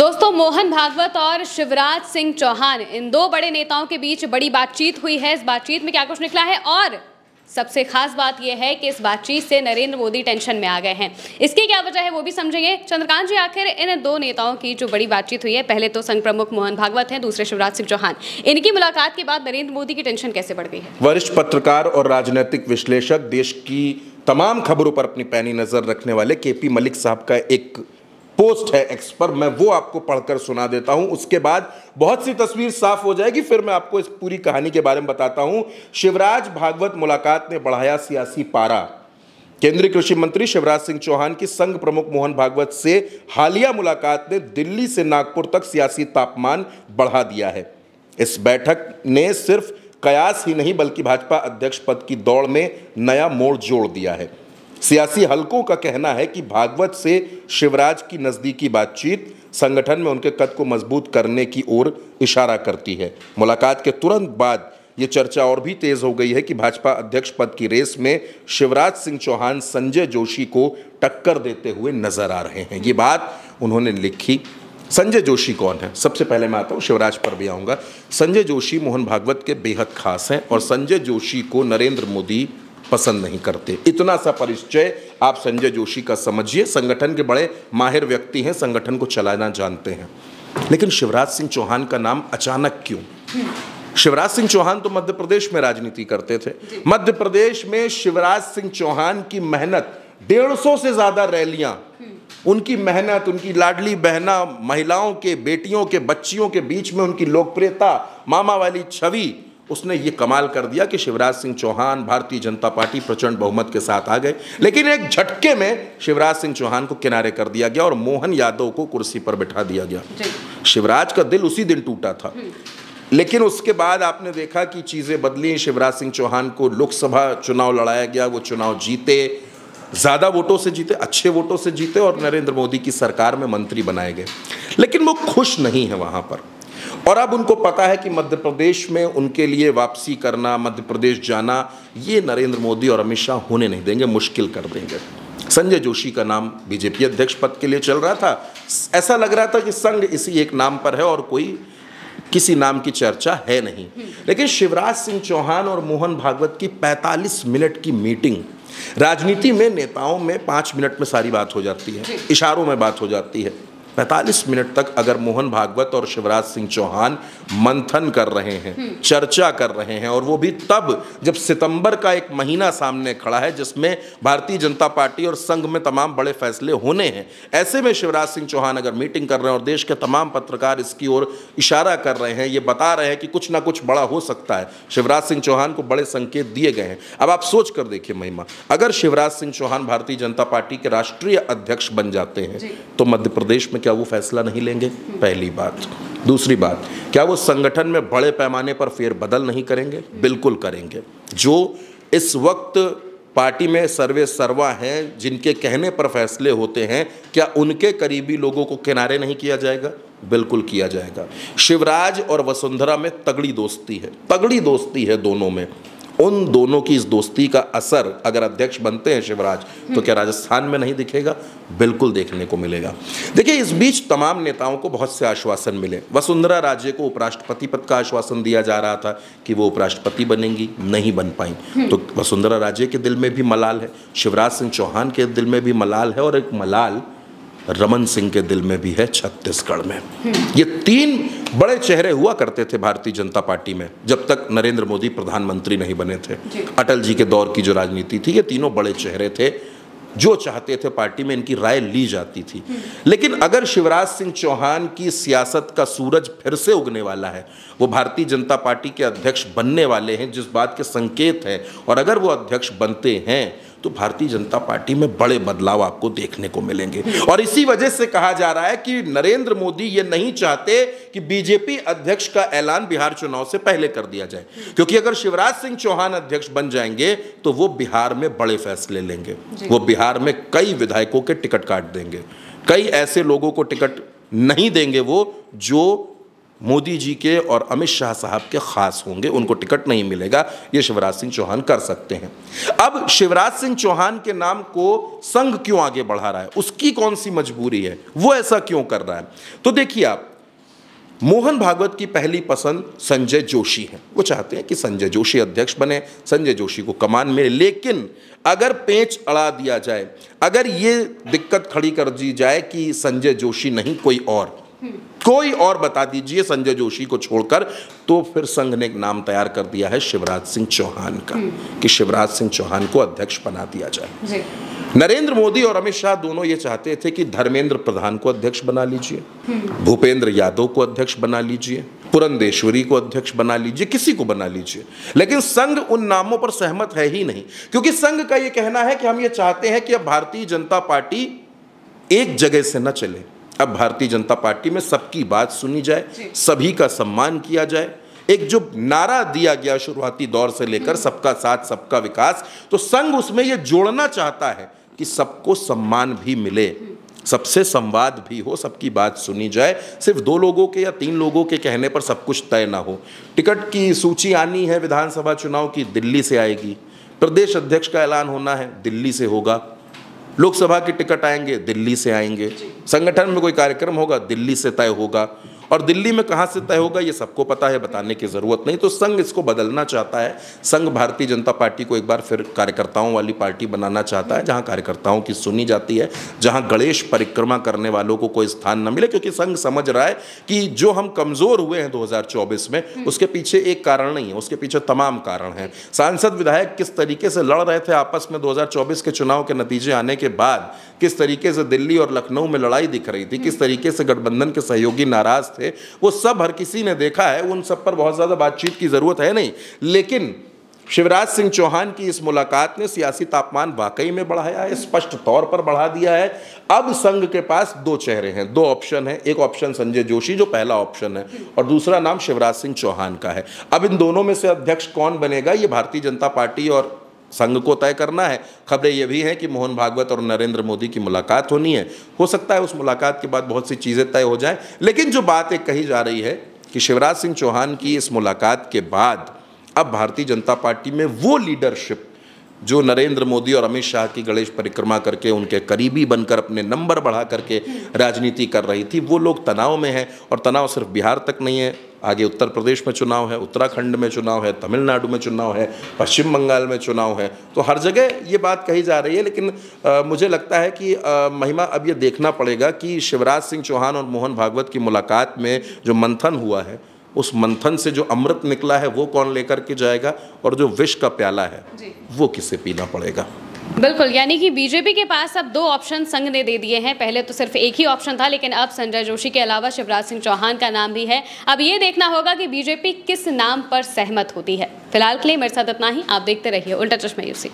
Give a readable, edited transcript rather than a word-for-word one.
दोस्तों, मोहन भागवत और शिवराज सिंह चौहान, इन दो बड़े नेताओं के बीच बड़ी बातचीत हुई है। इस बातचीत में क्या कुछ निकला है और सबसे खास बात यह है कि इस बातचीत से नरेंद्र मोदी टेंशन में आ गए हैं। इसकी क्या वजह है वो भी समझेंगे। चंद्रकांत जी, आखिर इन दो नेताओं की जो बड़ी बातचीत हुई है, पहले तो संघ प्रमुख मोहन भागवत हैं, दूसरे शिवराज सिंह चौहान, इनकी मुलाकात के बाद नरेंद्र मोदी की टेंशन कैसे बढ़ गई है? वरिष्ठ पत्रकार और राजनीतिक विश्लेषक, देश की तमाम खबरों पर अपनी पैनी नजर रखने वाले केपी मलिक साहब का एक पोस्ट है एक्स पर, मैं वो आपको पढ़कर सुना देता हूं। उसके बाद बहुत सी तस्वीर साफ हो जाएगी, फिर मैं आपको इस पूरी कहानी के बारे में बताता हूं। शिवराज भागवत मुलाकात ने बढ़ाया सियासी पारा। केंद्रीय कृषि मंत्री शिवराज सिंह चौहान की संघ प्रमुख मोहन भागवत से हालिया मुलाकात ने दिल्ली से नागपुर तक सियासी तापमान बढ़ा दिया है। इस बैठक ने सिर्फ कयास ही नहीं बल्कि भाजपा अध्यक्ष पद की दौड़ में नया मोड़ जोड़ दिया है। सियासी हलकों का कहना है कि भागवत से शिवराज की नजदीकी बातचीत संगठन में उनके कद को मजबूत करने की ओर इशारा करती है। मुलाकात के तुरंत बाद ये चर्चा और भी तेज हो गई है कि भाजपा अध्यक्ष पद की रेस में शिवराज सिंह चौहान संजय जोशी को टक्कर देते हुए नजर आ रहे हैं। ये बात उन्होंने लिखी। संजय जोशी कौन है? सबसे पहले मैं आता हूँ, शिवराज पर भी आऊँगा। संजय जोशी मोहन भागवत के बेहद खास हैं और संजय जोशी को नरेंद्र मोदी पसंद नहीं करते। इतना सा परिचय आप संजय जोशी का समझिए। संगठन के बड़े माहिर व्यक्ति हैं, संगठन को चलाना जानते हैं। लेकिन शिवराज सिंह चौहान का नाम अचानक क्यों? शिवराज सिंह चौहान तो मध्य प्रदेश में राजनीति करते थे। मध्य प्रदेश में शिवराज सिंह चौहान की मेहनत, 150 से ज्यादा रैलियां, उनकी मेहनत, उनकी लाडली बहना, महिलाओं के, बेटियों के, बच्चियों के बीच में उनकी लोकप्रियता, मामा वाली छवि, उसने ये कमाल कर दिया कि शिवराज सिंह चौहान भारतीय जनता पार्टी प्रचंड बहुमत के साथ आ गए। लेकिन एक झटके में शिवराज सिंह चौहान को किनारे कर दिया गया और मोहन यादव को कुर्सी पर बिठा दिया गया। शिवराज का दिल उसी दिन टूटा था। लेकिन उसके बाद आपने देखा कि चीजें बदली। शिवराज सिंह चौहान को लोकसभा चुनाव लड़ाया गया, वो चुनाव जीते, ज्यादा वोटों से जीते, अच्छे वोटों से जीते और नरेंद्र मोदी की सरकार में मंत्री बनाए गए। लेकिन वो खुश नहीं है वहां पर। और अब उनको पता है कि मध्य प्रदेश में उनके लिए वापसी करना, मध्य प्रदेश जाना, ये नरेंद्र मोदी और अमित शाह होने नहीं देंगे, मुश्किल कर देंगे। संजय जोशी का नाम बीजेपी अध्यक्ष पद के लिए चल रहा था। ऐसा लग रहा था कि संघ इसी एक नाम पर है और कोई किसी नाम की चर्चा है नहीं। लेकिन शिवराज सिंह चौहान और मोहन भागवत की 45 मिनट की मीटिंग, राजनीति में नेताओं में 5 मिनट में सारी बात हो जाती है, इशारों में बात हो जाती है। 45 मिनट तक अगर मोहन भागवत और शिवराज सिंह चौहान मंथन कर रहे हैं, चर्चा कर रहे हैं, और वो भी तब जब सितंबर का एक महीना सामने खड़ा है जिसमें भारतीय जनता पार्टी और संघ में तमाम बड़े फैसले होने हैं, ऐसे में शिवराज सिंह चौहान अगर मीटिंग कर रहे हैं और देश के तमाम पत्रकार इसकी ओर इशारा कर रहे हैं, ये बता रहे हैं कि कुछ ना कुछ बड़ा हो सकता है, शिवराज सिंह चौहान को बड़े संकेत दिए गए हैं। अब आप सोच कर देखिए महिमा, अगर शिवराज सिंह चौहान भारतीय जनता पार्टी के राष्ट्रीय अध्यक्ष बन जाते हैं तो मध्य प्रदेश में क्या वो फैसला नहीं लेंगे? पहली बात। दूसरी बात, क्या वो संगठन में बड़े पैमाने पर फेरबदल नहीं करेंगे? बिल्कुल करेंगे। जो इस वक्त पार्टी में सर्वे सर्वा हैं, जिनके कहने पर फैसले होते हैं, क्या उनके करीबी लोगों को किनारे नहीं किया जाएगा? बिल्कुल किया जाएगा। शिवराज और वसुंधरा में तगड़ी दोस्ती है, तगड़ी दोस्ती है दोनों में। उन दोनों की इस दोस्ती का असर अगर अध्यक्ष बनते हैं शिवराज, तो क्या राजस्थान में नहीं दिखेगा? बिल्कुल देखने को मिलेगा। देखिए, इस बीच तमाम नेताओं को बहुत से आश्वासन मिले। वसुंधरा राजे को उपराष्ट्रपति पद का आश्वासन दिया जा रहा था कि वो उपराष्ट्रपति बनेंगी, नहीं बन पाई। तो वसुंधरा राजे के दिल में भी मलाल है, शिवराज सिंह चौहान के दिल में भी मलाल है, और एक मलाल रमन सिंह के दिल में भी है छत्तीसगढ़ में। ये 3 बड़े चेहरे हुआ करते थे भारतीय जनता पार्टी में जब तक नरेंद्र मोदी प्रधानमंत्री नहीं बने थे। अटल जी के दौर की जो राजनीति थी, ये तीनों बड़े चेहरे थे, जो चाहते थे पार्टी में इनकी राय ली जाती थी। लेकिन अगर शिवराज सिंह चौहान की सियासत का सूरज फिर से उगने वाला है, वो भारतीय जनता पार्टी के अध्यक्ष बनने वाले हैं जिस बात के संकेत हैं, और अगर वो अध्यक्ष बनते हैं तो भारतीय जनता पार्टी में बड़े बदलाव आपको देखने को मिलेंगे। और इसी वजह से कहा जा रहा है कि नरेंद्र मोदी ये नहीं चाहते कि बीजेपी अध्यक्ष का ऐलान बिहार चुनाव से पहले कर दिया जाए, क्योंकि अगर शिवराज सिंह चौहान अध्यक्ष बन जाएंगे तो वो बिहार में बड़े फैसले लेंगे। वो बिहार में कई विधायकों के टिकट काट देंगे, कई ऐसे लोगों को टिकट नहीं देंगे वो जो मोदी जी के और अमित शाह साहब के खास होंगे, उनको टिकट नहीं मिलेगा, ये शिवराज सिंह चौहान कर सकते हैं। अब शिवराज सिंह चौहान के नाम को संघ क्यों आगे बढ़ा रहा है, उसकी कौन सी मजबूरी है, वो ऐसा क्यों कर रहा है? तो देखिए आप, मोहन भागवत की पहली पसंद संजय जोशी है। वो चाहते हैं कि संजय जोशी अध्यक्ष बने, संजय जोशी को कमान मिले। लेकिन अगर पेंच अड़ा दिया जाए, अगर ये दिक्कत खड़ी कर दी जाए कि संजय जोशी नहीं कोई और बता दीजिए संजय जोशी को छोड़कर, तो फिर संघ ने एक नाम तैयार कर दिया है शिवराज सिंह चौहान का, कि शिवराज सिंह चौहान को अध्यक्ष बना दिया जाए। नरेंद्र मोदी और अमित शाह दोनों ये चाहते थे कि धर्मेंद्र प्रधान को अध्यक्ष बना लीजिए, भूपेंद्र यादव को अध्यक्ष बना लीजिए, पुरंदेश्वरी को अध्यक्ष बना लीजिए, किसी को बना लीजिए। लेकिन संघ उन नामों पर सहमत है ही नहीं, क्योंकि संघ का ये कहना है कि हम ये चाहते हैं कि अब भारतीय जनता पार्टी एक जगह से न चले। अब भारतीय जनता पार्टी में सबकी बात सुनी जाए, सभी का सम्मान किया जाए। एक जो नारा दिया गया शुरुआती दौर से लेकर, सबका साथ सबका विकास, तो संघ उसमें यह जोड़ना चाहता है कि सबको सम्मान भी मिले, सबसे संवाद भी हो, सबकी बात सुनी जाए। सिर्फ 2 लोगों के या 3 लोगों के कहने पर सब कुछ तय ना हो। टिकट की सूची आनी है विधानसभा चुनाव की, दिल्ली से आएगी। प्रदेश अध्यक्ष का ऐलान होना है, दिल्ली से होगा। लोकसभा के टिकट आएंगे, दिल्ली से आएंगे। संगठन में कोई कार्यक्रम होगा, दिल्ली से तय होगा। और दिल्ली में कहाँ से तय होगा ये सबको पता है, बताने की जरूरत नहीं। तो संघ इसको बदलना चाहता है। संघ भारतीय जनता पार्टी को एक बार फिर कार्यकर्ताओं वाली पार्टी बनाना चाहता है, जहाँ कार्यकर्ताओं की सुनी जाती है, जहाँ गणेश परिक्रमा करने वालों को कोई स्थान न मिले। क्योंकि संघ समझ रहा है कि जो हम कमजोर हुए हैं 2024 में, उसके पीछे एक कारण नहीं है, उसके पीछे तमाम कारण हैं। सांसद विधायक किस तरीके से लड़ रहे थे आपस में 2024 के चुनाव के नतीजे आने के बाद, किस तरीके से दिल्ली और लखनऊ में लड़ाई दिख रही थी, किस तरीके से गठबंधन के सहयोगी नाराज थे, वो सब हर किसी ने देखा है। उन सब पर बहुत ज्यादा बातचीत की जरूरत है नहीं। लेकिन शिवराज सिंह चौहान की इस मुलाकात ने सियासी तापमान वाकई में बढ़ाया है, स्पष्ट तौर पर बढ़ा दिया है। अब संघ के पास 2 चेहरे हैं, 2 ऑप्शन है। एक ऑप्शन संजय जोशी जो पहला ऑप्शन है, और दूसरा नाम शिवराज सिंह चौहान का है। अब इन दोनों में से अध्यक्ष कौन बनेगा, ये भारतीय जनता पार्टी और संघ को तय करना है। खबरें ये भी हैं कि मोहन भागवत और नरेंद्र मोदी की मुलाकात होनी है। हो सकता है उस मुलाकात के बाद बहुत सी चीज़ें तय हो जाएं। लेकिन जो बात एक कही जा रही है कि शिवराज सिंह चौहान की इस मुलाकात के बाद अब भारतीय जनता पार्टी में वो लीडरशिप जो नरेंद्र मोदी और अमित शाह की गणेश परिक्रमा करके उनके करीबी बनकर अपने नंबर बढ़ा करके राजनीति कर रही थी, वो लोग तनाव में हैं। और तनाव सिर्फ बिहार तक नहीं है, आगे उत्तर प्रदेश में चुनाव है, उत्तराखंड में चुनाव है, तमिलनाडु में चुनाव है, पश्चिम बंगाल में चुनाव है। तो हर जगह ये बात कही जा रही है। लेकिन मुझे लगता है कि महिमा अब ये देखना पड़ेगा कि शिवराज सिंह चौहान और मोहन भागवत की मुलाकात में जो मंथन हुआ है, उस मंथन से जो अमृत निकला है वो कौन लेकर के जाएगा, और जो विष का प्याला है वो किसे पीना पड़ेगा। बिल्कुल, यानी कि बीजेपी के पास अब 2 ऑप्शन संघ ने दे दिए हैं। पहले तो सिर्फ एक ही ऑप्शन था, लेकिन अब संजय जोशी के अलावा शिवराज सिंह चौहान का नाम भी है। अब ये देखना होगा कि बीजेपी किस नाम पर सहमत होती है। फिलहाल के लिए मेरे साथ इतना ही। आप देखते रहिए उल्टा चश्मा यूसी।